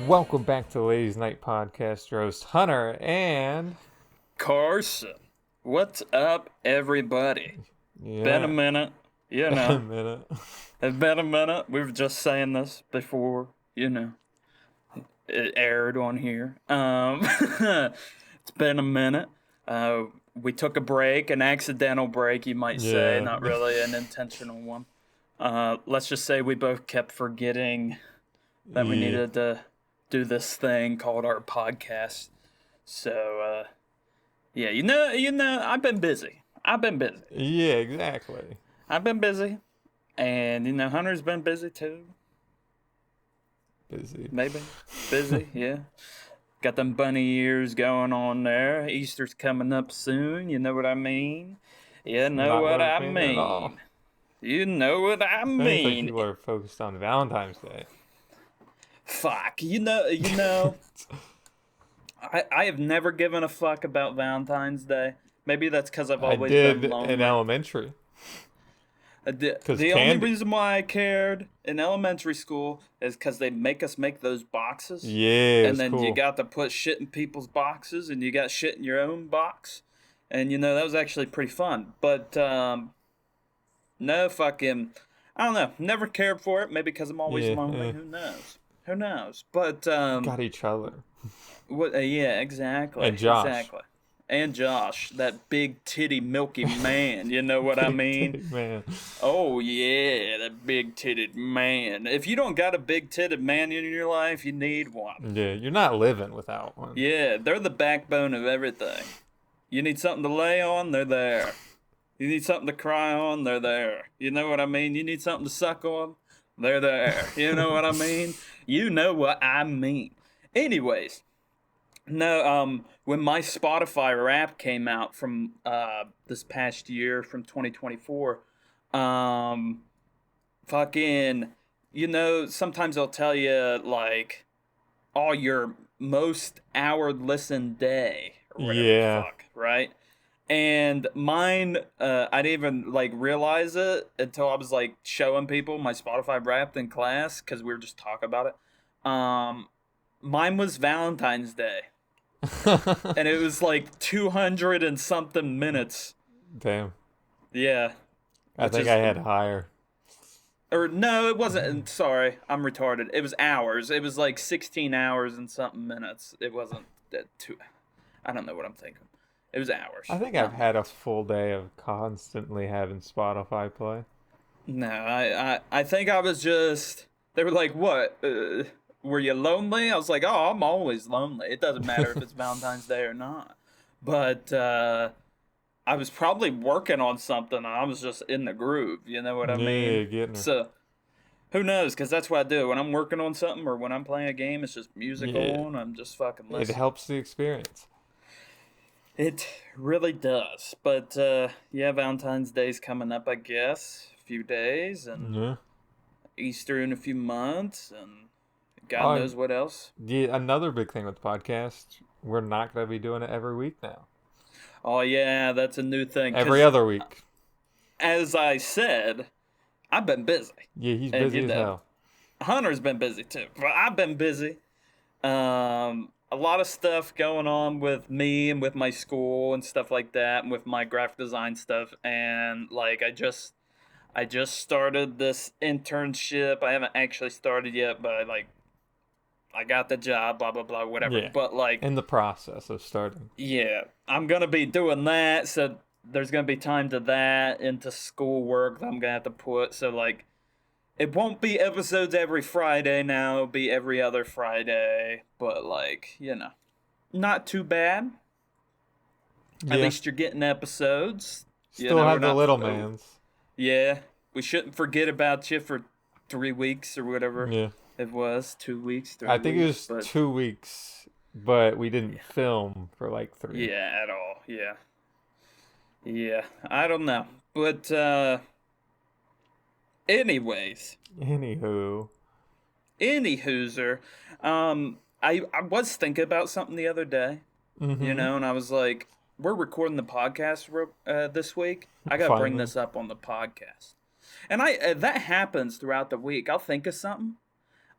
Welcome back to the Ladies Night Podcast. Roast Hunter and Carson. What's up, everybody? Been a yeah, minute, a minute. It's been a minute. We were just saying this before, it aired on here. It's been a minute. We took a break, an accidental break, you might say, Yeah, not really an intentional one. Let's just say we both kept forgetting that we yeah, needed to do this thing called our podcast. So, yeah, I've been busy. yeah, exactly. I've been busy. And, Hunter's been busy too. Busy. Maybe. Busy, yeah. Got them bunny ears going on there. Easter's coming up soon. You know what I mean? You know Not what what I'm I saying at all. mean. You know what I Seems like mean. people are focused on Valentine's Day. Fuck. I have never given a fuck about Valentine's Day. Maybe that's because I've I always been did in lonely. elementary. Because The only candy. reason why I cared in elementary school is because they make us make those boxes. Yeah, it And was then you cool. got to put shit in people's boxes and you got shit in your own box. And, that was actually pretty fun. But, no fucking, I don't know. Never cared for it. Maybe because I'm always Yeah, lonely. Who knows? Who knows? But, got each other. yeah, exactly. And Josh. Exactly. And Josh, that big titty milky man, you know what I Big mean? titty man. Oh yeah, that big titted man. If you don't got a big titted man in your life, you need one. Yeah, you're not living without one. Yeah, they're the backbone of everything. You need something to lay on, they're there. You need something to cry on, they're there. You know what I mean? You need something to suck on, they're there. You know what I mean? You know what I mean. Anyways, no, when my Spotify rap came out from this past year, from 2024, um, fucking, sometimes they'll tell you like, oh, your most hour listened day or whatever the Yeah. fuck, right? And mine, I didn't even like realize it until I was like showing people my Spotify Wrapped in class because we were just talking about it. Mine was Valentine's Day, and it was like 200 and something minutes. Damn. Yeah, I which think is, I had higher. or no, it wasn't. Sorry, I'm retarded. It was hours. It was like 16 hours and something minutes. It wasn't that two. I don't know what I'm thinking. It was hours. I think I've had a full day of constantly having Spotify play. No, I think I was just. They were like, "What? Were you lonely?" I was like, "Oh, I'm always lonely. It doesn't matter if it's Valentine's Day or not." But I was probably working on something. And I was just in the groove. You know what I Yeah, mean? getting her. So who knows? Because that's what I do when I'm working on something or when I'm playing a game. It's just music Yeah. on. I'm just fucking It listening. helps the experience. It really does. But yeah, Valentine's Day's coming up, I guess. A few days, and Yeah. Easter in a few months, and God Oh, knows what else. yeah, another big thing with the podcast, we're not going to be doing it every week now. Oh yeah, that's a new thing. Every 'Cause other week. as I said, I've been busy, Yeah, he's and busy as hell. Hunter's been busy too. But I've been busy. A lot of stuff going on with me and with my school and stuff like that, and with my graphic design stuff. And like, I just started this internship. I haven't actually started yet, but I got the job. Blah blah blah, whatever. Yeah. But like, In the process of starting. yeah, I'm gonna be doing that. So there's gonna be time to that, into schoolwork that I'm gonna have to put. So like, it won't be episodes every Friday now. It'll be every other Friday. But like, not too bad. At Yeah. least you're getting episodes. Still We're have the not. little mans. Yeah, we shouldn't forget about you for 3 weeks or whatever Yeah. it was. 2 weeks, I think it was but 2 weeks, but we didn't film for like 3. yeah, at all. Yeah, yeah. I don't know, but anyways, Anywho. any hooser, I was thinking about something the other day, Mm-hmm. and I was like, we're recording the podcast this week. I gotta bring Finally. this up on the podcast, and that happens throughout the week. I'll think of something.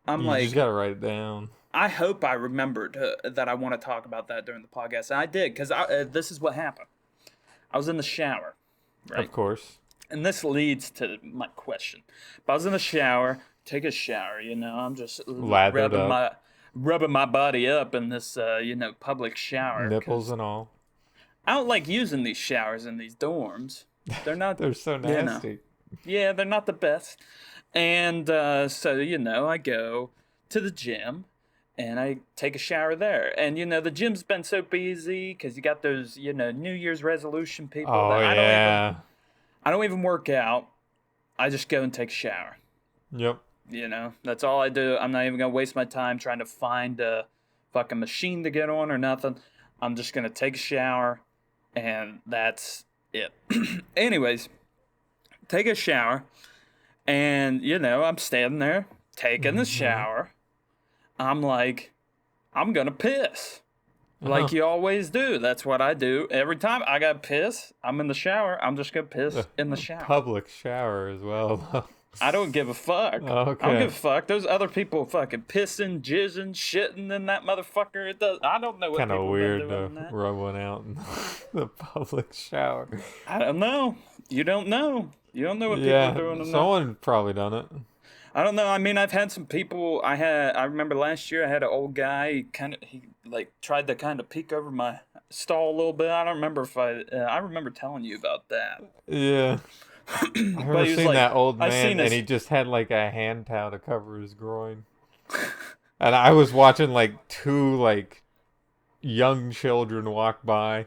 I'm You like, just got to write it down. I hope I remembered that I want to talk about that during the podcast. And I did, because this is what happened. I was in the shower, right? Of course. And this leads to my question. If I was in the shower, take a shower, I'm just Lathered up. rubbing my body up in this, public shower. Nipples and all. I don't like using these showers in these dorms. They're not. They're so nasty. Yeah, they're not the best. And so, I go to the gym and I take a shower there. And, the gym's been so busy because you got those, New Year's resolution people. Oh, yeah. I don't even work out. I just go and take a shower. Yep. That's all I do. I'm not even going to waste my time trying to find a fucking machine to get on or nothing. I'm just going to take a shower. And that's it. Anyways, take a shower. And, I'm standing there taking the shower. I'm like, I'm going to piss. Like you always do. That's what I do. Every time I got to piss, I'm in the shower. I'm just going to piss in the shower. Public shower as well. I don't give a fuck. Okay. I don't give a fuck. Those other people fucking pissing, jizzing, shitting in that motherfucker. I don't know what kind of people weird been doing to that. rub one out in the public shower. I don't know. You don't know. You don't know what people Yeah, are doing in someone probably done it. I don't know. I mean, I've had some people. I remember last year I had an old guy. He tried to kind of peek over my stall a little bit. I don't remember if I remember telling you about that. Yeah. I remember seeing that old man, and he just had like a hand towel to cover his groin. And I was watching like two like young children walk by.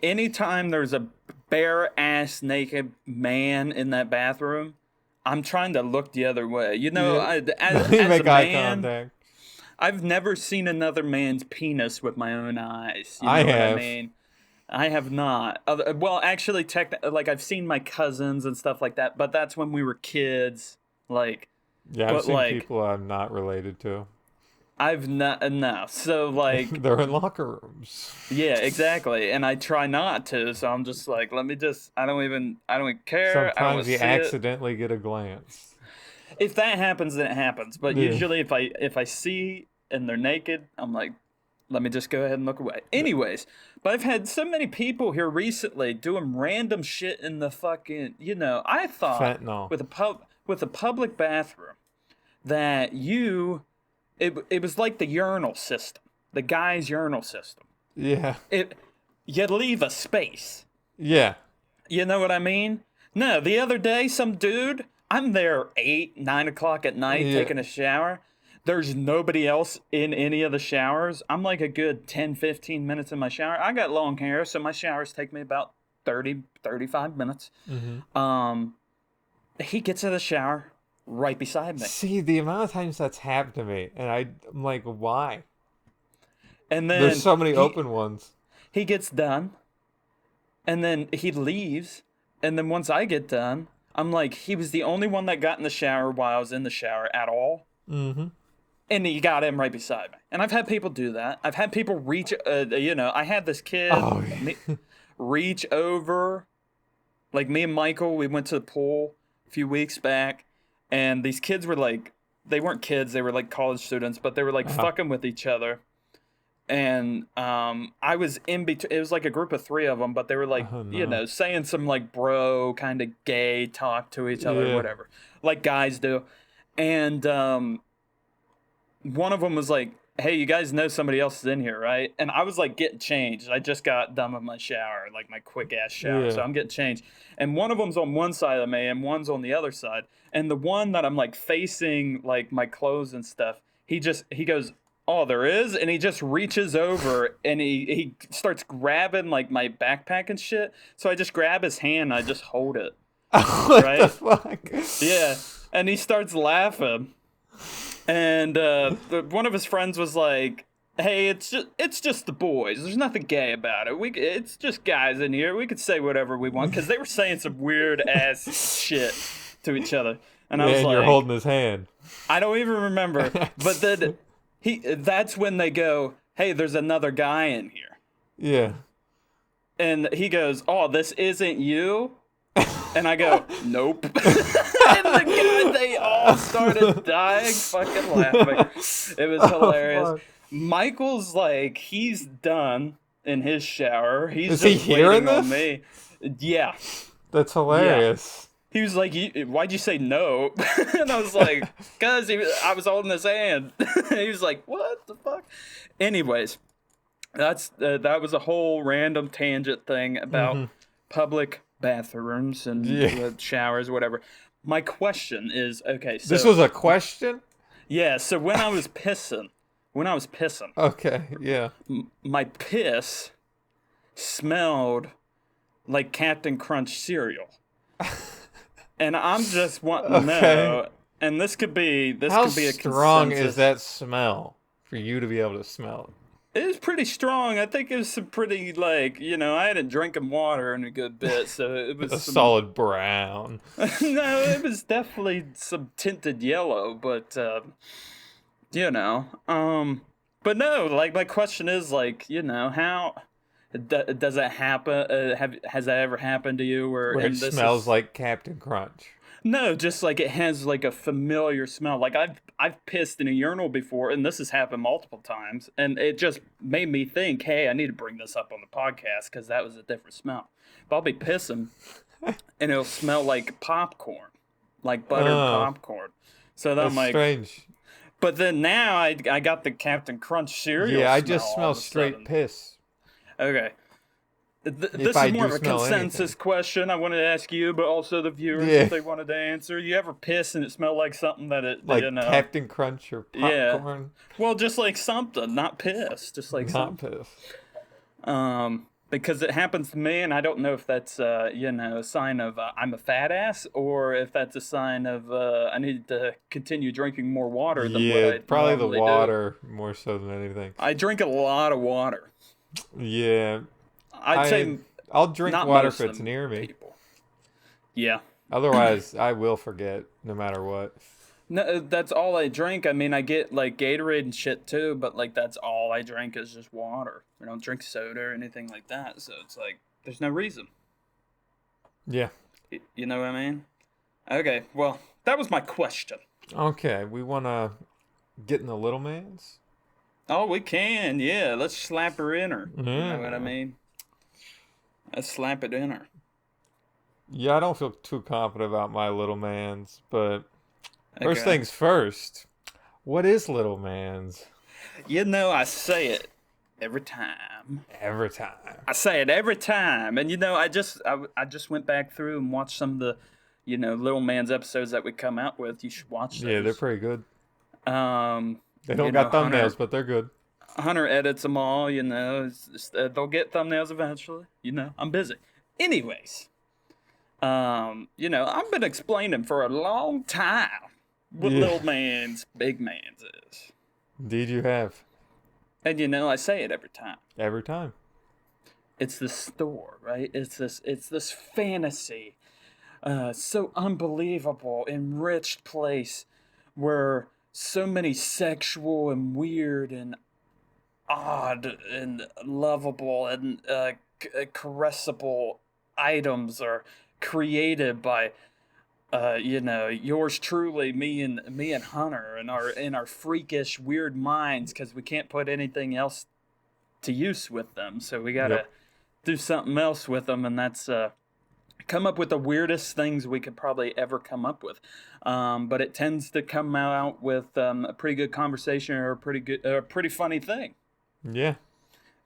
Anytime there's a bare ass naked man in that bathroom, I'm trying to look the other way. Yeah. As make a eye man, contact. I've never seen another man's penis with my own eyes. You know I what have. I mean? I have not. Well, actually, I've seen my cousins and stuff like that, but that's when we were kids. Yeah, I've seen people I'm not related to. I've not. No. So, they're in locker rooms. Yeah, exactly. And I try not to, so I'm just like, I don't even care. Sometimes you accidentally get a glance. If that happens, then it happens. But Yeah. usually if I see and they're naked, I'm like, let me just go ahead and look away. Anyways, but I've had so many people here recently doing random shit in the fucking, I thought Fentanyl. with a public bathroom that it was like the urinal system, the guy's urinal system. Yeah. You leave a space. Yeah. You know what I mean? No, the other day, some dude, I'm there 8, 9 o'clock at night taking a shower. There's nobody else in any of the showers. I'm like a good 10, 15 minutes in my shower. I got long hair, so my showers take me about 30, 35 minutes. Mm-hmm. He gets in the shower right beside me. See, the amount of times that's happened to me, and I'm like, why? And then there's so many open ones. He gets done, and then he leaves. And then once I get done, I'm like, he was the only one that got in the shower while I was in the shower at all. Mm-hmm. And he got him right beside me. And I've had people do that. I've had people reach, I had this kid reach over. Like me and Michael, we went to the pool a few weeks back. And these kids were like, they weren't kids, they were like college students, but they were like fucking with each other. And I was in between. It was like a group of 3 of them, but they were like, saying some like bro kind of gay talk to each other, whatever, like guys do. And one of them was like, hey, you guys know somebody else is in here, right? And I was like getting changed. I just got done with my shower, like my quick ass shower. So I'm getting changed. And one of them's on one side of me and one's on the other side. And the one that I'm like facing like my clothes and stuff, he goes, oh, there is? And he just reaches over and he starts grabbing like my backpack and shit. So I just grab his hand and I just hold it. What the fuck? Yeah. And he starts laughing. And one of his friends was like, hey, it's just the boys. There's nothing gay about it. It's just guys in here. We could say whatever we want. Because they were saying some weird ass shit to each other. And I was like, you're holding his hand. I don't even remember. But then that's when they go, hey, there's another guy in here. Yeah. And he goes, oh, this isn't you? And I go, nope. And they all started dying, fucking laughing. It was hilarious. Michael's like, he's done in his shower. He's just waiting on me. Yeah. That's hilarious. Yeah. He was like, why'd you say no? And I was like, because I was holding his hand. He was like, what the fuck? Anyways, that was a whole random tangent thing about public bathrooms and showers, whatever. My question is, okay, so... This was a question? Yeah, so when I was pissing... Okay, yeah. My piss smelled like Captain Crunch cereal. And I'm just wanting to know, and this could be a consensus. How strong is that smell for you to be able to smell it? It was pretty strong. I think it was some pretty, like, I hadn't drinking water in a good bit, so it was solid brown. No, it was definitely some tinted yellow, but but no, like, my question is, like, how does it happen? Has that ever happened to you where it smells like Captain Crunch? No, just like it has like a familiar smell. Like I've pissed in a urinal before, and this has happened multiple times, and it just made me think, hey, I need to bring this up on the podcast because that was a different smell. But I'll be pissing, and it'll smell like popcorn, like buttered popcorn. So then I'm like, strange. But then now I got the Captain Crunch cereal. Yeah, I just smell straight piss. Okay. This is more of a consensus question I wanted to ask you, but also the viewers if they wanted to answer. You ever piss and it smelled like something that it... Like Captain Crunch or popcorn? Yeah. Well, just like something, not piss. Just like something. Not piss. Because it happens to me, and I don't know if that's, a sign of I'm a fat ass, or if that's a sign of I need to continue drinking more water than what I probably the water more so than anything. I drink a lot of water. Yeah. I'd say I'll drink water if it's near me. People. Yeah. Otherwise, I will forget no matter what. No, that's all I drink. I mean, I get like Gatorade and shit too, but like that's all I drink is just water. I don't drink soda or anything like that. So it's like there's no reason. Yeah. You know what I mean? Okay. Well, that was my question. Okay, we want to get in the little man's. Oh, we can. Yeah, let's slap her in her. You know what I mean? Let's slap it in her. Yeah, I don't feel too confident about my little man's, but first things first. What is little man's? I say it every time. Every time. I say it every time. And I just went back through and watched some of the, little man's episodes that we come out with. You should watch those. Yeah, they're pretty good. They don't got thumbnails, but they're good. Hunter edits them all, they'll get thumbnails eventually. I'm busy. Anyways, I've been explaining for a long time what little man's big man's is. Indeed you have. And I say it every time. Every time. It's the store, right? It's this fantasy, so unbelievable, enriched place where so many sexual and weird and odd and lovable and caressable items are created by yours truly, me and Hunter, in our freakish weird minds, because we can't put anything else to use with them, so we gotta do something else with them, and that's come up with the weirdest things we could probably ever come up with. But it tends to come out with a pretty good conversation or a pretty funny thing. Yeah.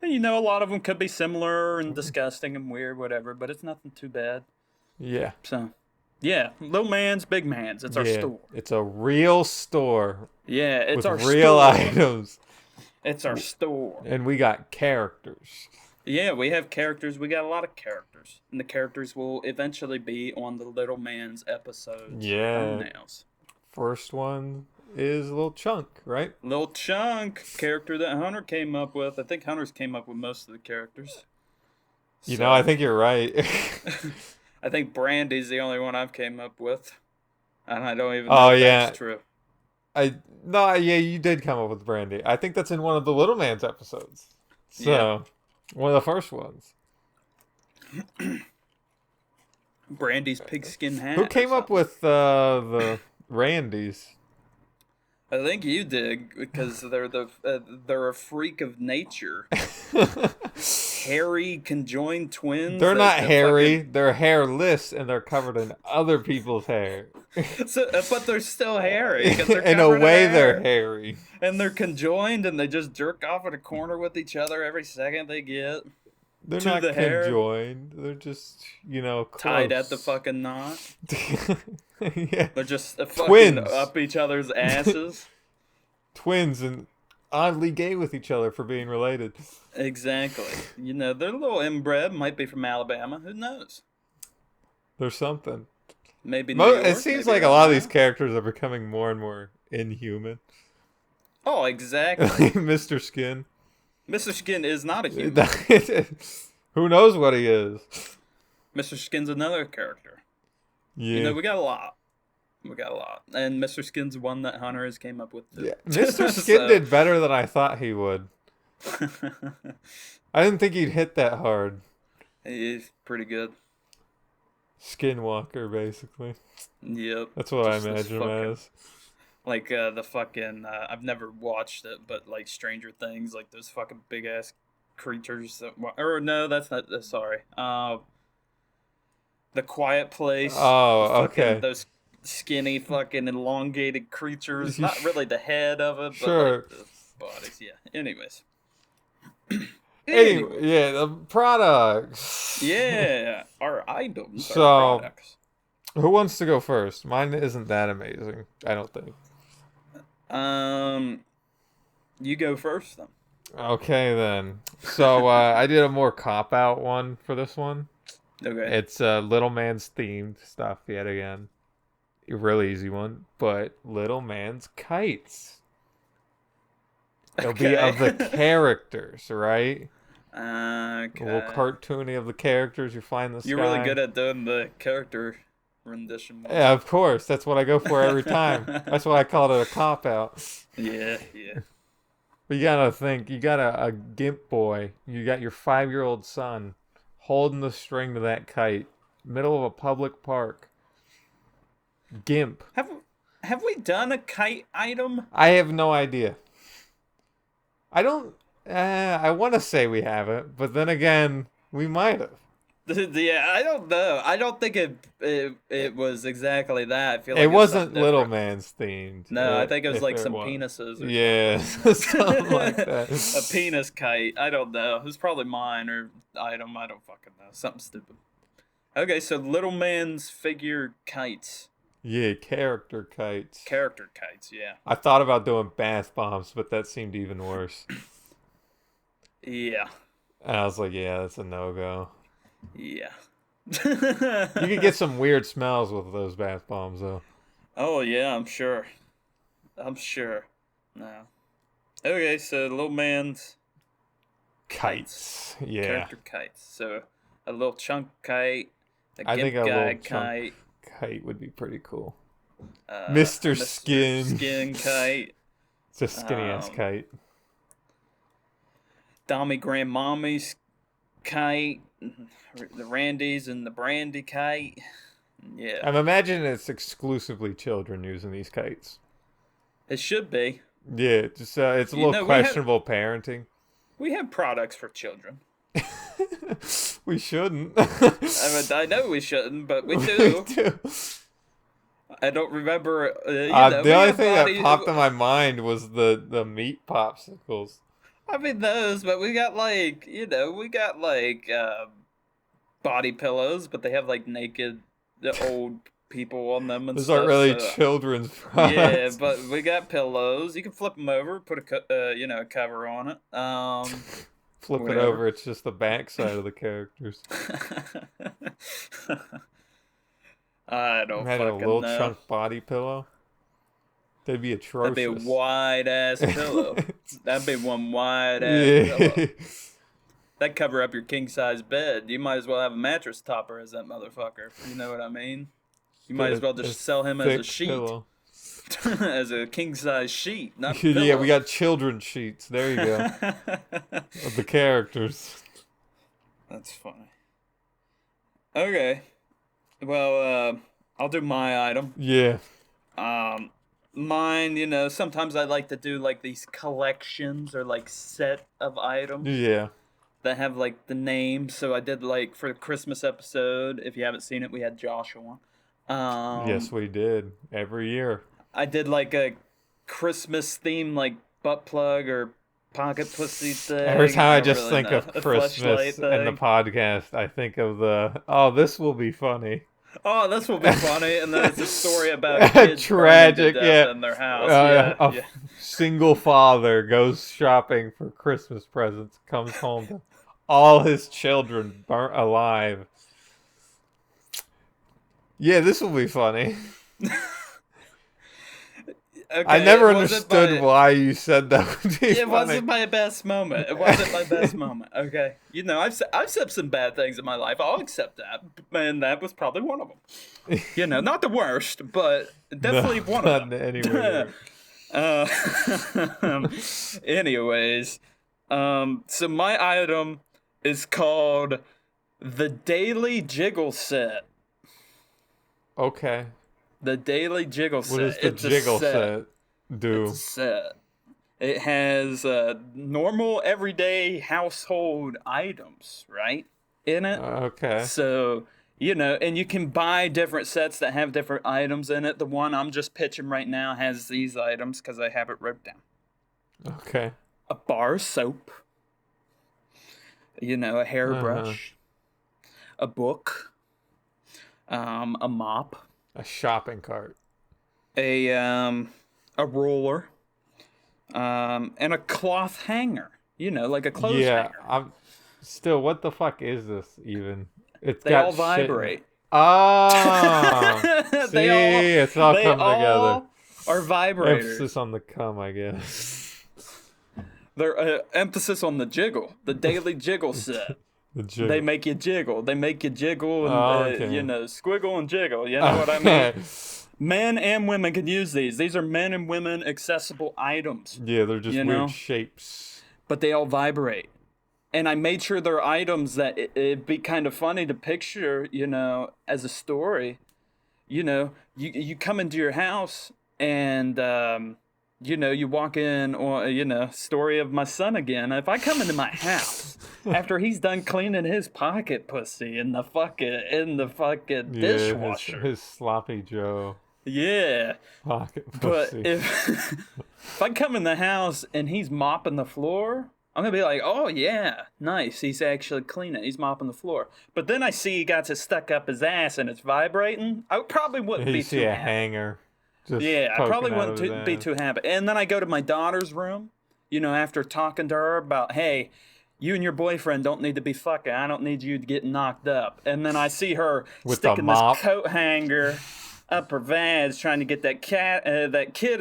And a lot of them could be similar and disgusting and weird, whatever, but it's nothing too bad. Yeah. So, yeah, little man's, big man's. It's our store. It's a real store. Yeah, it's our store. With real items. It's our store. And we got characters. Yeah, we have characters. We got a lot of characters. And the characters will eventually be on the little man's episodes. Yeah. Thumbnails. First one is Little Chunk, right? Little Chunk, character that Hunter came up with. I think Hunter's came up with most of the characters. I think you're right. I think Brandy's the only one I've came up with. And I don't even know if that's true. You did come up with Brandy. I think that's in one of the Little Man's episodes. So, one of the first ones. Brandy's pigskin hat. Who came up with the Randys? I think you did, because they're a freak of nature. Hairy conjoined twins. They're not hairy. They're hairless, and they're covered in other people's hair. But they're still hairy. They're in a way, they're hairy. And they're conjoined, and they just jerk off in a corner with each other every second they get. They're not conjoined. They're just, close. Tied at the fucking knot. Yeah. They're just fucking up each other's asses. Twins and oddly gay with each other for being related. Exactly. They're a little inbred. Might be from Alabama. Who knows? There's something. Maybe New York, it seems like a lot of these characters are becoming more and more inhuman. Oh, exactly. Mr. Skin. Mr. Skin is not a human. Who knows what he is? Mr. Skin's another character. Yeah. We got a lot. And Mr. Skin's one that Hunter has came up with too. Yeah. Mr. Skin did better than I thought he would. I didn't think he'd hit that hard. He's pretty good. Skinwalker, basically. Yep. That's what I imagine him as. Like the fucking I've never watched it, but like Stranger Things, like those fucking big ass creatures or no, that's not sorry. The Quiet Place. Oh, okay. Those skinny fucking elongated creatures. Not really the head of it, but sure. like the bodies, yeah. Anyways. Anyway, yeah, the products. Yeah, our items, so, our products. Who wants to go first? Mine isn't that amazing, I don't think. You go first then. Okay then. So I did a more cop-out one for this one. Okay. It's Little Man's themed stuff yet again. A really easy one, but Little Man's kites. They'll be of the characters, right? Okay. A little cartoony of the characters. You find the sky. You're really good at doing the character rendition. Yeah, of course. That's what I go for every time. That's why I called it a cop-out. Yeah. But you gotta think. You got a gimp boy. You got your 5-year-old son holding the string to that kite, middle of a public park. Gimp. Have we done a kite item? I have no idea. I don't. I want to say we haven't, but then again, we might have. Yeah, I don't know. I don't think it was exactly that. I feel like it wasn't Little Man's themed. No, I think it was like some penises. Or something like that. A penis kite. I don't know. It was probably mine or item. I don't fucking know. Something stupid. Okay, so Little Man's figure kites. Yeah, character kites. Character kites, yeah. I thought about doing bath bombs, but that seemed even worse. Yeah. And I was like, yeah, that's a no-go. Yeah. You could get some weird smells with those bath bombs, though. Oh, yeah, I'm sure. No. Okay, so Little Man's kites. Yeah. Character kites. So a little chunk kite, I think a little kite. Kite would be pretty cool. Mr. Skin. Skin kite. It's a skinny ass kite. Dommy Grandmommy's kite. The Randy's and the Brandy kite. Yeah. I'm imagining it's exclusively children using these kites. It should be. Yeah, just it's a little questionable parenting. We have products for children. We shouldn't. I know we shouldn't, but we do. We do. I don't remember. The only thing that popped in my mind was the meat popsicles. I mean those, but we got body pillows, but they have like naked old people on them and those stuff. Those aren't really children's products. Yeah, but we got pillows. You can flip them over, put a cover on it. Flip it over, it's just the backside of the characters. I don't had fucking a little know. chunk body pillow. They'd be atrocious. That'd be a wide ass pillow. That'd be one wide ass pillow. That'd cover up your king size bed. You might as well have a mattress topper as that motherfucker. You know what I mean? You might as well just sell him as a sheet. As a king size sheet, not pillow. Yeah, we got children's sheets. There you go. Of the characters. That's funny. Okay. Well, I'll do my item. Yeah. Mine, sometimes I like to do like these collections or like set of items Yeah. that have like the name. So I did like for the Christmas episode. If you haven't seen it, we had Joshua. Yes, we did. Every year. I did like a Christmas theme, like butt plug or pocket pussy thing. Every time I just really think know. of Christmas and the podcast, I think of this will be funny. Oh, this will be funny, and then it's a story about kids tragic, yeah, in their house. A single father goes shopping for Christmas presents, comes home to all his children burnt alive. Yeah, this will be funny. Okay, I never understood why you said that would be It wasn't my best moment. Okay. I've said some bad things in my life. I'll accept that. And that was probably one of them. Not the worst, but definitely one of them. Anyway. Anyways, so my item is called the Daily Jiggle Set. Okay. The Daily Jiggle Set. What does the Jiggle Set do? It's a set. It has normal, everyday household items, right? In it. Okay. So, and you can buy different sets that have different items in it. The one I'm just pitching right now has these items because I have it wrote down. Okay. A bar of soap. A hairbrush. A book. A mop. A shopping cart. A roller. And a cloth hanger. Like a clothes hanger. Yeah. Still, what the fuck is this even? They all vibrate. Oh! See, it's all coming together. Are vibrators. Emphasis on the cum, I guess. They're emphasis on the jiggle. The Daily Jiggle Set. They make you jiggle. They make you jiggle and, squiggle and jiggle. You know what I mean? Men and women can use these. These are men and women accessible items. Yeah, they're just weird shapes. But they all vibrate. And I made sure they're items that it'd be kind of funny to picture, as a story. You come into your house and, you walk in, or, story of my son again. If I come into my house after he's done cleaning his pocket pussy in the fucking dishwasher. His sloppy Joe. Yeah. Pocket pussy. But if I come in the house and he's mopping the floor, I'm going to be like, oh, yeah, nice. He's actually cleaning. He's mopping the floor. But then I see he got it stuck up his ass and it's vibrating. I probably wouldn't be too happy. Hanger. I probably wouldn't be too happy. And then I go to my daughter's room, after talking to her about, hey, you and your boyfriend don't need to be fucking. I don't need you to get knocked up. And then I see her sticking this coat hanger up her vag, trying to get that kid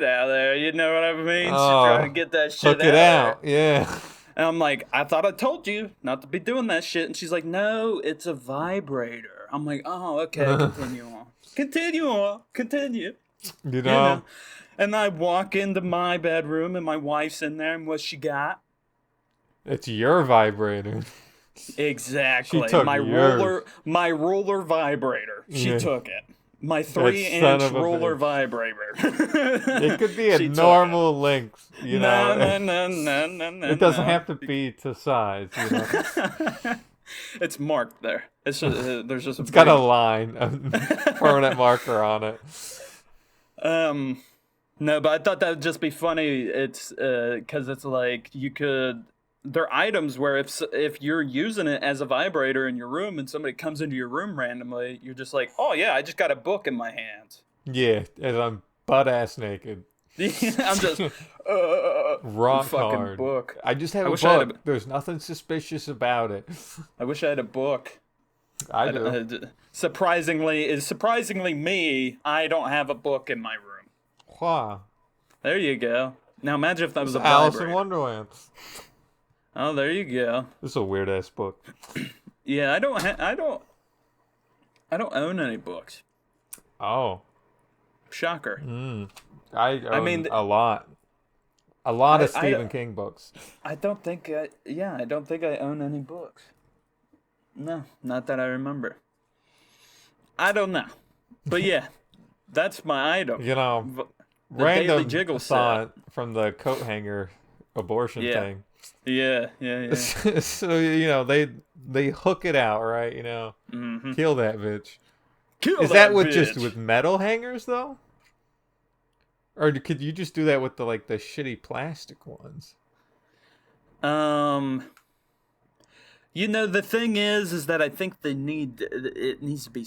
out of there. You know what I mean? She's trying to get that shit out. Yeah. And I'm like, I thought I told you not to be doing that shit. And she's like, no, it's a vibrator. I'm like, oh, okay, continue on. Continue. And I walk into my bedroom and my wife's in there, and what she got? It's your vibrator. Exactly. She took my roller vibrator. She took it. My 3-inch roller vibrator. It could be a normal length, No. It doesn't have to be to size, It's marked there. It's just there's just. It's got a line, a permanent marker on it. No, but I thought that would just be funny. It's because it's like they're items where if you're using it as a vibrator in your room and somebody comes into your room randomly, you're just like, oh yeah, I just got a book in my hands. Yeah, as I'm butt ass naked. I'm just rock fucking hard. Book. I just have a book. There's nothing suspicious about it. I wish I had a book. I do. Surprisingly me, I don't have a book in my room. Wow. There you go. Now imagine if that was a Alice vibrator. in Wonderland. Oh, there you go. This is a weird ass book. Yeah, I don't own any books. Oh. Shocker. I own a lot. A lot of Stephen King books. I don't think I own any books. No, not that I remember. I don't know. But yeah, that's my item. You know, the random jiggle thought set. from the coat hanger abortion Yeah. thing. Yeah. So, they hook it out, right? Mm-hmm. Kill that bitch. Kill Is that that with bitch. just with metal hangers though? Or could you just do that with the shitty plastic ones? The thing is that I think it needs to be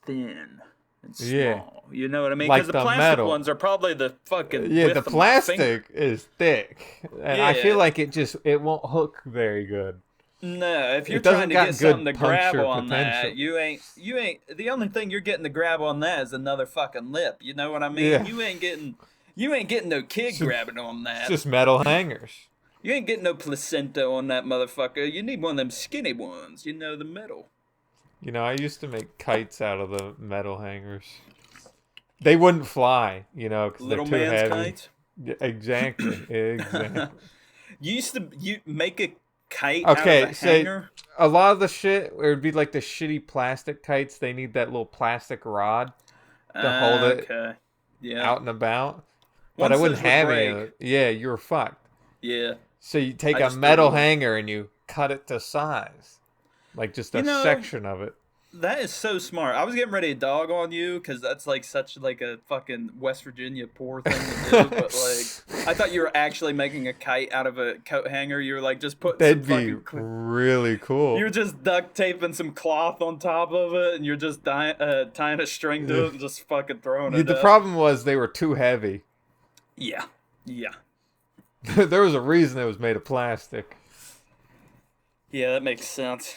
thin and small. Yeah. You know what I mean? Like Because the the plastic metal. ones are probably the fucking Yeah, the width of my finger. plastic is thick, and I feel Yeah. like it won't hook very good. No, if you're It trying doesn't to got get something good to grab puncture on potential. that, you ain't. The only thing you're getting to grab on that is another fucking lip. You know what I mean? Yeah. You ain't getting no kid grabbing on It's that. just metal hangers. You ain't getting no placenta on that motherfucker. You need one of them skinny ones. The metal. I used to make kites out of the metal hangers. They wouldn't fly, because they're Little too man's heavy. kites. Yeah, exactly. You make a kite out of Okay, a so hanger? a lot of the shit, it would be like the shitty plastic kites. They need that little plastic rod to hold it Okay. Yeah. out and about. But I Once wouldn't those would have any of break. it. Yeah, you were fucked. Yeah. So you take I a just threw them metal away. hanger and you cut it to size. Like just a section of it. That is so smart. I was getting ready to dog on you because that's such a fucking West Virginia poor thing to do. But I thought you were actually making a kite out of a coat hanger. You were just putting That'd some be fucking. really cool. You're just duct taping some cloth on top of it, and you're just tying a string to it and just fucking throwing it. The up. problem was they were too heavy. Yeah. There was a reason it was made of plastic. Yeah, that makes sense.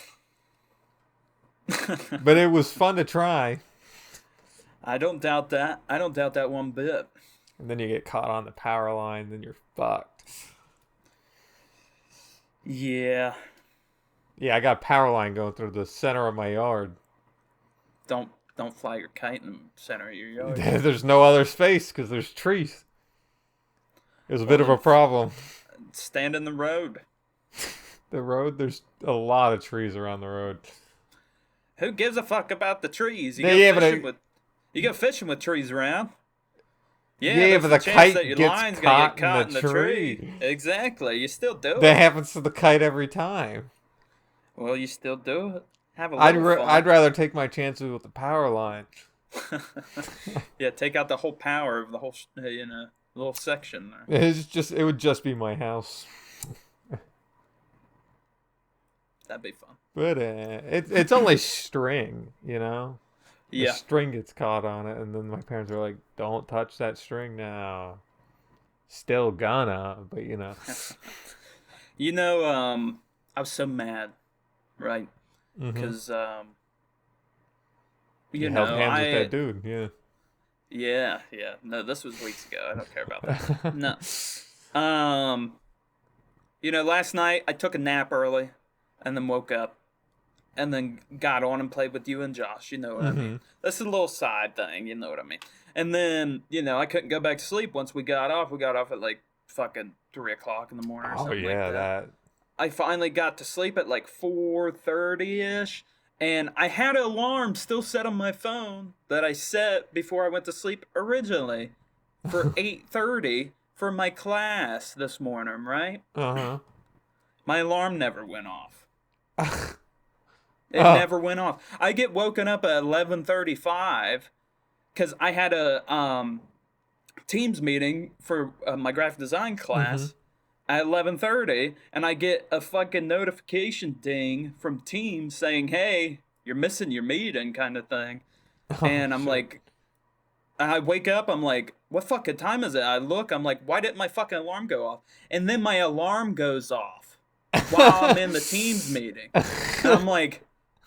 But it was fun to try. I don't doubt that. I don't doubt that one bit. And then you get caught on the power line, then you're fucked. Yeah. Yeah, I got a power line going through the center of my yard. Don't fly your kite in the center of your yard. There's no other space because there's trees. It was a bit of a problem. Stand in the road. The road, there's a lot of trees around the road. Who gives a fuck about the trees? You go fishing with trees around. Yeah, but the kite gets caught in the tree. Exactly. You still do it. That happens to the kite every time. Well, you still do it. Have a I'd little fun. I'd rather take my chances with the power line. Yeah, take out the whole power of the whole, little section there. It would just be my house. That'd be fun. But it's only string, The Yeah. string gets caught on it, and then my parents are like, "Don't touch that string now." Still gonna, but I was so mad, right? Because you held hands with that dude, yeah. Yeah. No, this was weeks ago. I don't care about that. No. Last night I took a nap early, and then woke up, and then got on and played with you and Josh. You know what I mean? This is a little side thing. You know what I mean? And then I couldn't go back to sleep once we got off. We got off at fucking 3:00 in the morning or something like that. I finally got to sleep at 4:30ish. And I had an alarm still set on my phone that I set before I went to sleep originally for 8:30 for my class this morning, right? Uh-huh. My alarm never went off. It never went off. I get woken up at 11:35 because I had a Teams meeting for my graphic design class at 11:30, and I get a fucking notification ding from Teams saying, "Hey, you're missing your meeting," kind of thing. And I'm like, I wake up, I'm like, what fucking time is it? I look, I'm like, why didn't my fucking alarm go off? And then my alarm goes off while I'm in the Teams meeting. And I'm like,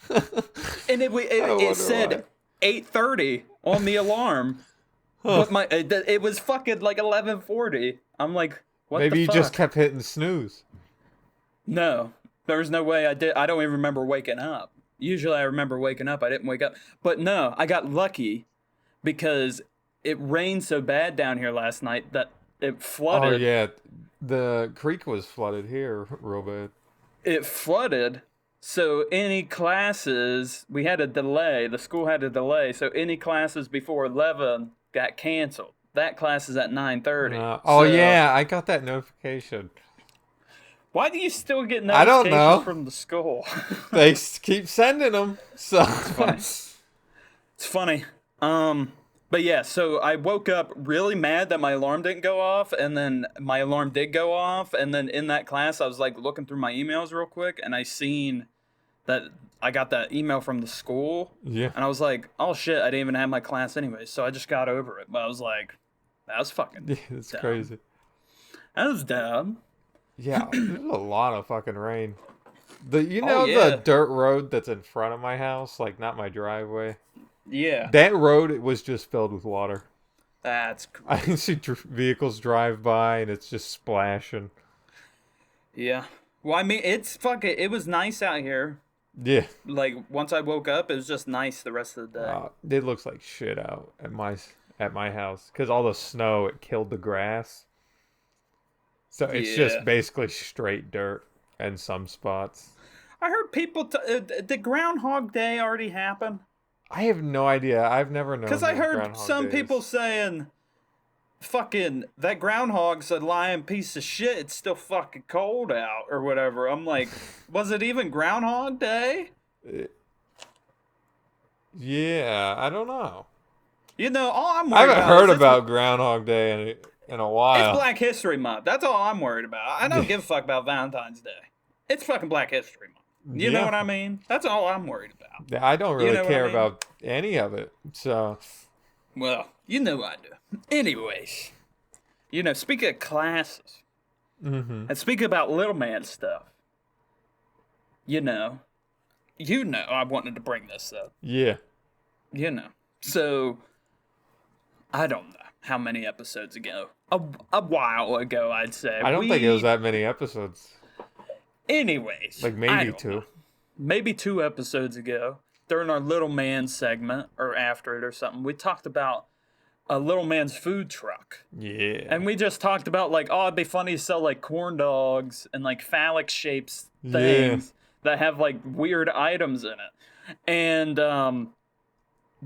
and it said 8:30 on the alarm, but it was fucking 11:40. I'm like, what Maybe the you fuck? just kept hitting snooze. No, there was no way I did. I don't even remember waking up. Usually I remember waking up. I didn't wake up. But no, I got lucky because it rained so bad down here last night that it flooded. Oh, yeah. The creek was flooded here real bad. It flooded So any classes, we had a delay. The school had a delay. So any classes before 11 got canceled. That class is at 9:30. Yeah, I got that notification. Why do you still get I don't notifications know. from the school? They keep sending them. So it's funny. It's funny. But yeah, so I woke up really mad that my alarm didn't go off, and then my alarm did go off, and then in that class I was like looking through my emails real quick, and I seen that I got that email from the school. Yeah. And I was like, oh shit, I didn't even have my class anyway, so I just got over it. But I was like, that was fucking it's dumb. crazy. That was dumb. Yeah, there's a lot of fucking rain. The dirt road that's in front of my house, like not my driveway. Yeah. That road was just filled with water. That's crazy. I can see vehicles drive by and it's just splashing. Yeah. Well, I mean, it was nice out here. Yeah. Like, once I woke up, it was just nice the rest of the day. It looks like shit out at my house. Because all the snow, it killed the grass. So it's just basically straight dirt in some spots. I heard people... did Groundhog Day already happen? I have no idea. I've never known. Because I heard some people saying, fucking, that groundhog's a lying piece of shit. It's still fucking cold out or whatever. I'm like, was it even Groundhog Day? Yeah, I don't know. You know, all I'm I worried haven't heard about Groundhog Day in a while. It's Black History Month. That's all I'm worried about. I don't give a fuck about Valentine's Day. It's fucking Black History Month. You know what I mean? That's all I'm worried about. Yeah, I don't really care about any of it. So, well, you know I do. Anyways, speaking of classes, and speaking about little man stuff, I wanted to bring this up. Yeah. So, I don't know how many episodes ago. A while ago, I'd say. I don't think it was that many episodes. Anyways. Like maybe 2. Maybe 2 episodes ago, during our Little Man segment, or after it or something, we talked about a Little Man's food truck. Yeah. And we just talked about, like, it'd be funny to sell, like, corn dogs and, like, phallic shapes things that have, like, weird items in it. And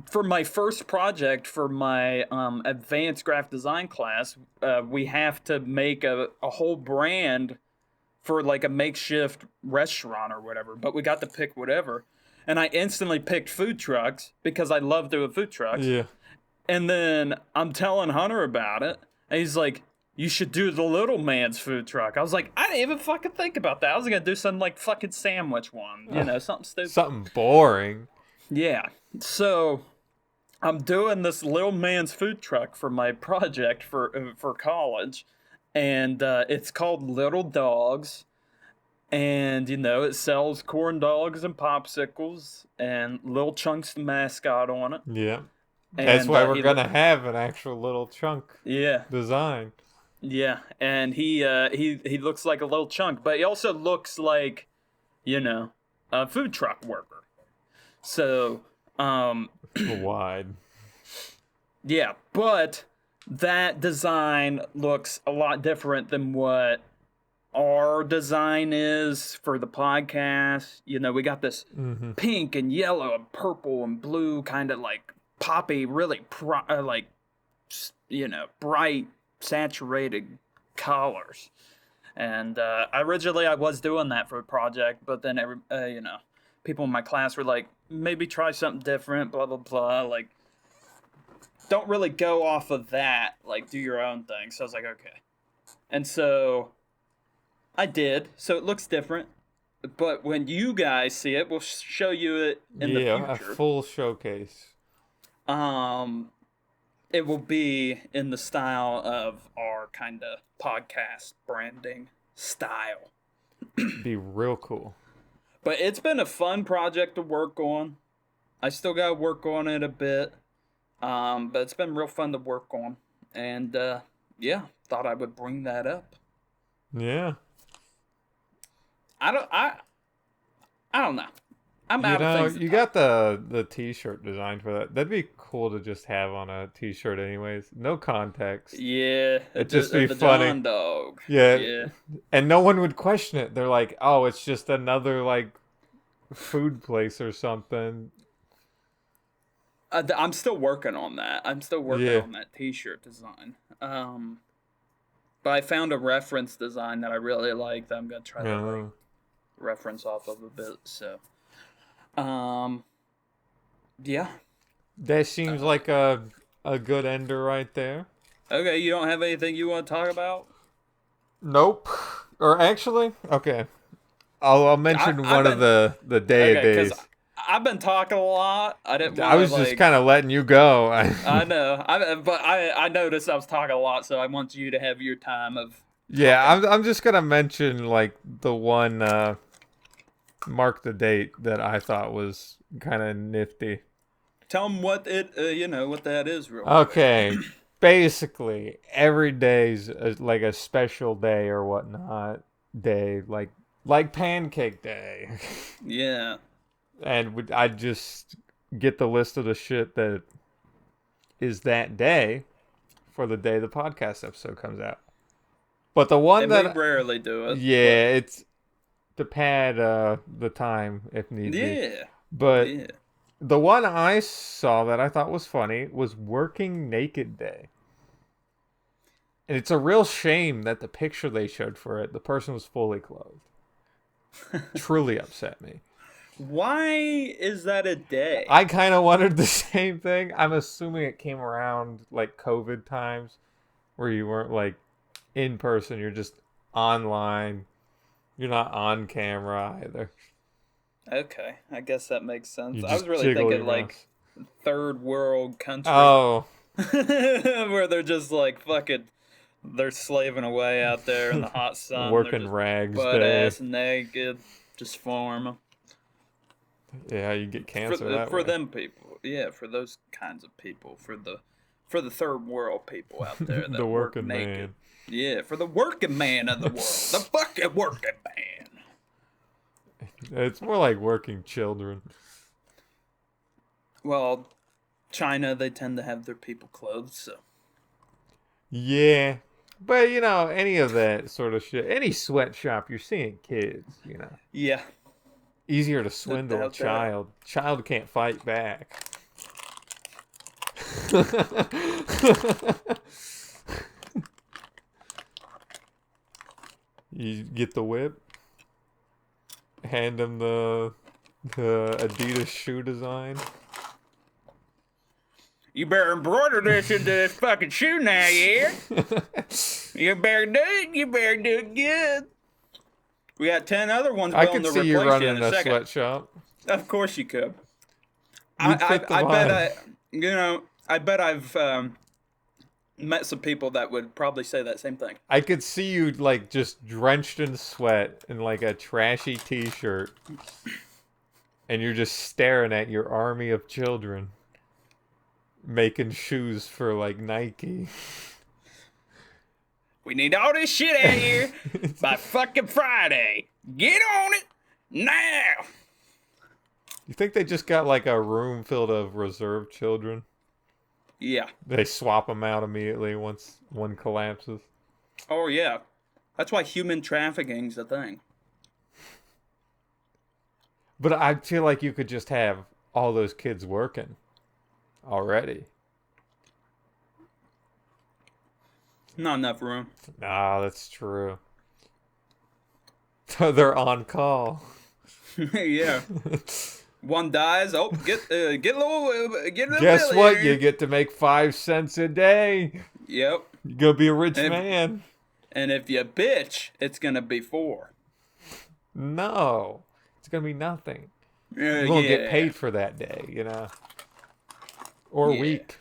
for my first project, for my advanced graphic design class, we have to make a whole brand for like a makeshift restaurant or whatever, but we got to pick whatever. And I instantly picked food trucks because I love doing food trucks. Yeah. And then I'm telling Hunter about it, and he's like, you should do the little man's food truck. I was like, I didn't even fucking think about that. I was going to do some like fucking sandwich one, something stupid. Something boring. Yeah. So I'm doing this little man's food truck for my project for college. And it's called Little Dogs, and it sells corn dogs and popsicles and Little Chunk's the mascot on it. Yeah, that's why we're gonna have an actual little chunk. Design. Yeah, and he looks like a little chunk, but he also looks like, a food truck worker. So wide. Yeah, but that design looks a lot different than what our design is for the podcast. We got this pink and yellow and purple and blue kind of like poppy, really bright, saturated colors. And originally I was doing that for a project, but then people in my class were like, maybe try something different, blah, blah, blah. Like, don't really go off of that, like do your own thing. So I was like, okay. And so I did. So it looks different. But when you guys see it, we'll show you it in the future. Yeah, a full showcase. It will be in the style of our kind of podcast branding style. Be real cool. But it's been a fun project to work on. I still got to work on it a bit. But it's been real fun to work on. And, thought I would bring that up. Yeah. I don't know. I'm out of things. You got the t-shirt designed for that. That'd be cool to just have on a t-shirt anyways. No context. Yeah. It'd just be funny. John dog. Yeah. And no one would question it. They're like, oh, it's just another, like, food place or something. I'm still working on that. I'm still working on that T-shirt design. But I found a reference design that I really like that I'm gonna try to like, reference off of a bit. So, yeah. That seems like a good ender right there. Okay, you don't have anything you want to talk about? Nope. Or actually, okay. I'll mention one of the day-a-days. Because I've been talking a lot. I was just kind of letting you go. I know. But I noticed I was talking a lot, so I want you to have your time of. Yeah, I'm just gonna mention like the one mark the date that I thought was kind of nifty. Tell them what what that is, real Okay. Quick. Basically, every day's like a special day or whatnot day, like Pancake Day. Yeah. And I just get the list of the shit that is that day for the day the podcast episode comes out. But the one we rarely do it. Yeah, it's to pad the time if need be. Yeah. But the one I saw that I thought was funny was Working Naked Day. And it's a real shame that the picture they showed for it, the person was fully clothed. Truly upset me. Why is that a day? I kind of wondered the same thing. I'm assuming it came around like COVID times where you weren't like in person. You're just online. You're not on camera either. Okay, I guess that makes sense. I was really thinking like third world country. Oh. Where they're just like fucking, they're slaving away out there in the hot sun. Working rags butt ass naked, just farm. Yeah, you get cancer for them people. Yeah, for those kinds of people. For the third world people out there that the working work naked. Man. Yeah, for the working man of the world. The fucking working man. It's more like working children. Well, China, they tend to have their people clothed, so. Yeah. But, any of that sort of shit. Any sweatshop, you're seeing kids, Yeah. Easier to swindle a child. Child can't fight back. You get the whip. Hand him the Adidas shoe design. You better embroider this into this fucking shoe now, yeah? You better do it. You better do it good. We got 10 other ones willing to replace you in a second. I could see you running a sweatshop. Of course you could. I bet I've met some people that would probably say that same thing. I could see you like just drenched in sweat in like a trashy t-shirt. And you're just staring at your army of children making shoes for like Nike. We need all this shit out here by fucking Friday. Get on it now. You think they just got like a room filled of reserve children? Yeah. They swap them out immediately once one collapses. Oh, yeah. That's why human trafficking's a thing. But I feel like you could just have all those kids working already. Not enough room. Nah, that's true. They're on call. Yeah. One dies. Oh, get a little. Guess what? Here. You get to make 5 cents a day. Yep. You're gonna be a rich man. And if you bitch, it's gonna be 4. No, it's gonna be nothing. You won't get paid for that day, or week,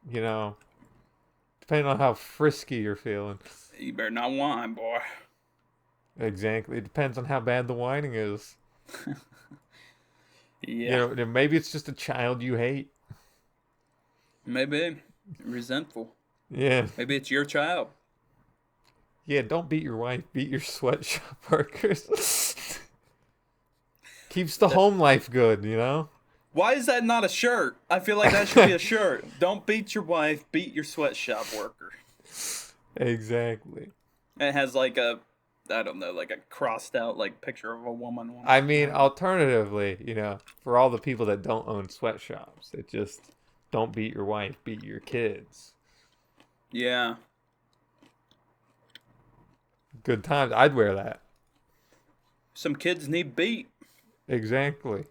depending on how frisky you're feeling. You better not whine, boy. Exactly. It depends on how bad the whining is. Yeah. Maybe it's just a child you hate. Maybe. Resentful. Yeah. Maybe it's your child. Yeah, don't beat your wife. Beat your sweatshop workers. Keeps the home life good, Why is that not a shirt? I feel like that should be a shirt. Don't beat your wife, beat your sweatshop worker. Exactly. It has like a I don't know, like a crossed out like picture of a woman. I mean, alternatively, you know, for all the people that don't own sweatshops, it just don't beat your wife, beat your kids. Yeah. Good times. I'd wear that. Some kids need beat. Exactly.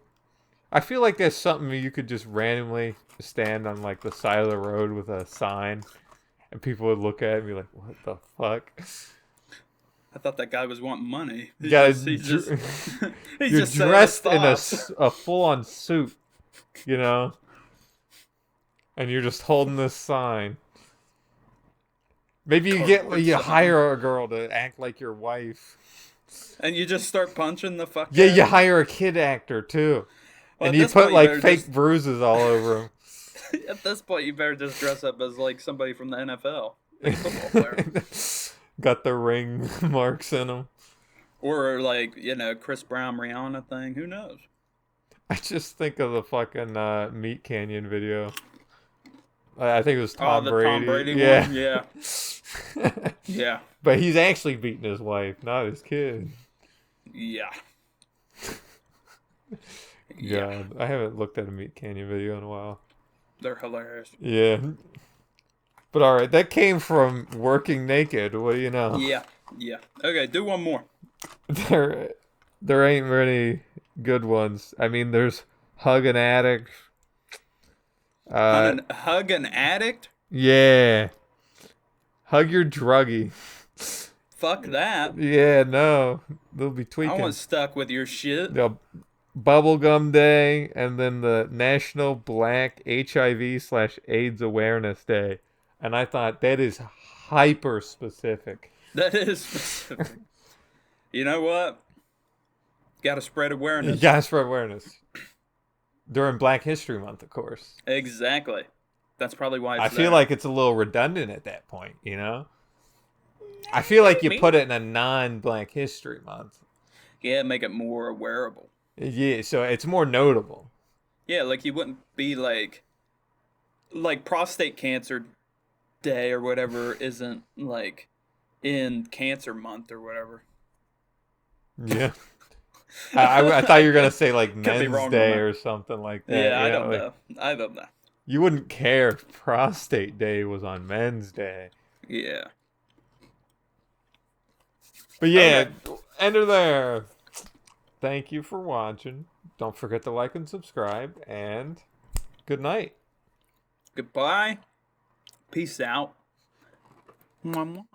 I feel like there's something you could just randomly stand on like the side of the road with a sign, and people would look at it and be like, "What the fuck?" I thought that guy was wanting money. You're Just dressed in a full-on suit, you know, and you're just holding this sign. Maybe you hire a girl to act like your wife. And you just start punching the fuck Yeah, out. you hire a kid actor too. Well, and you put like fake bruises all over him. At this point, you better just dress up as like somebody from the NFL. Like a football player. Got the ring marks in them. Or like, you know, Chris Brown Rihanna thing. Who knows? I just think of the fucking Meat Canyon video. I think it was Tom Brady. Tom Brady yeah. one? Yeah. Yeah. But he's actually beating his wife, not his kid. Yeah. Yeah. I haven't looked at a Meat Canyon video in a while. They're hilarious. Yeah. But alright, that came from Working Naked. What do you know? Yeah. Yeah. Okay, do one more. There ain't many good ones. I mean, there's Hug an Addict. Hug an addict? Yeah. Hug your druggie. Fuck that. Yeah, no. They'll be tweaking. I was stuck with your shit. Bubblegum Day, and then the National Black HIV/AIDS Awareness Day. And I thought that is hyper specific. That is specific. You know what? Gotta spread awareness. You gotta spread awareness. During Black History Month, of course. Exactly. That's probably why I feel like it's a little redundant at that point, you know? I feel like you put it in a non-Black History Month. Yeah, make it more wearable. Yeah, so it's more notable. Yeah, like you wouldn't be like prostate cancer day or whatever isn't like in Cancer Month or whatever. Yeah. I thought you were going to say like Men's Day or something like that. Yeah, I don't know. I don't know. You wouldn't care if Prostate Day was on Men's Day. Yeah. But yeah, end her there. Thank you for watching. Don't forget to like and subscribe. And good night. Goodbye. Peace out. Mwah, mwah.